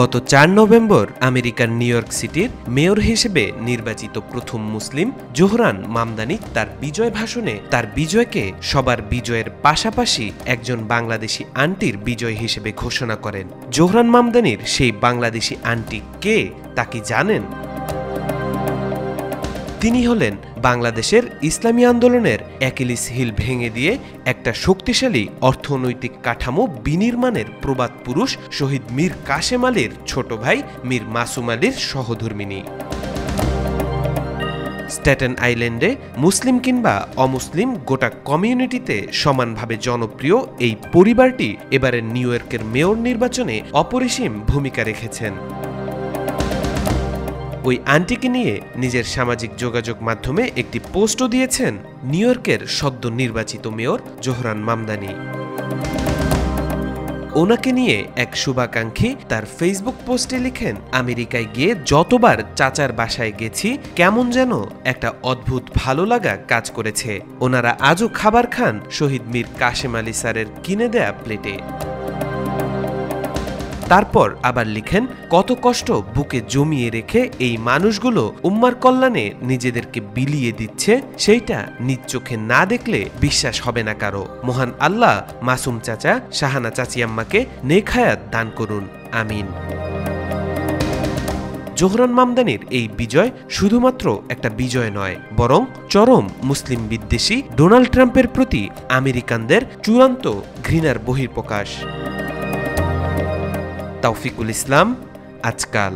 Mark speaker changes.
Speaker 1: গত ৪ নভেম্বর আমেরিকার new York সিটির মেয়র হিসেবে নির্বাচিত প্রথম মুসলিম জোহরান মামদানি তার বিজয় ভাষণে তার বিজয়কে সবার বিজয়ের পাশাপাশি একজন বাংলাদেশি আন্টির বিজয় হিসেবে ঘোষণা করেন। জোহরান মামদানির সেই বাংলাদেশি আন্টি কে তা কি জানেন? তিনি হলেন বাংলাদেশের ইসলামী আন্দোলনের অ্যাকিলিস হিল ভেঙে দিয়ে একটা শক্তিশালী অর্থনৈতিক কাঠামো বিনির্মাণের প্রবাদ পুরুষ শহীদ মীর কাসেম আলীর ছোট ভাই মীর মাসুম আলীর সহধর্মিণী। স্ট্যাটেন আইল্যান্ডে মুসলিম কিংবা অমুসলিম গোটা কমিউনিটিতে সমানভাবে জনপ্রিয় এই পরিবারটি এবারের নিউ ইয়র্কের মেয়র নির্বাচনে অপরিসীম ভূমিকা রেখেছেন। ওই আন্টিকে নিয়ে নিজের সামাজিক যোগাযোগ মাধ্যমে একটি পোস্টও দিয়েছেন নিউ ইয়র্কের সদ্য নির্বাচিত মেয়র জোহরান মামদানি। ওনাকে নিয়ে এক শুভাকাঙ্ক্ষী তার ফেসবুক পোস্টে লিখেন, আমেরিকায় গিয়ে যতবার চাচার বাসায় গেছি কেমন যেন একটা অদ্ভুত ভালো লাগা কাজ করেছে। ওনারা আজও খাবার খান শহীদ মীর কাসেম আলী স্যারের কিনে দেয়া প্লেটে। তারপর আবার লিখেন, কত কষ্ট বুকে জমিয়ে রেখে এই মানুষগুলো উম্মার কল্যাণে নিজেদেরকে বিলিয়ে দিচ্ছে, সেইটা নিজ চোখে না দেখলে বিশ্বাস হবে না কারো। মহান আল্লাহ মাসুম চাচা, শাহানা চাচিয়াম্মাকে নেক হায়াত দান করুন, আমিন। জোহরান মামদানির এই বিজয় শুধুমাত্র একটা বিজয় নয়, বরং চরম মুসলিম বিদ্বেষী ডোনাল্ড ট্রাম্পের প্রতি আমেরিকানদের চূড়ান্ত ঘৃণার বহিঃপ্রকাশ। তৌফিকুল ইসলাম, আজকাল।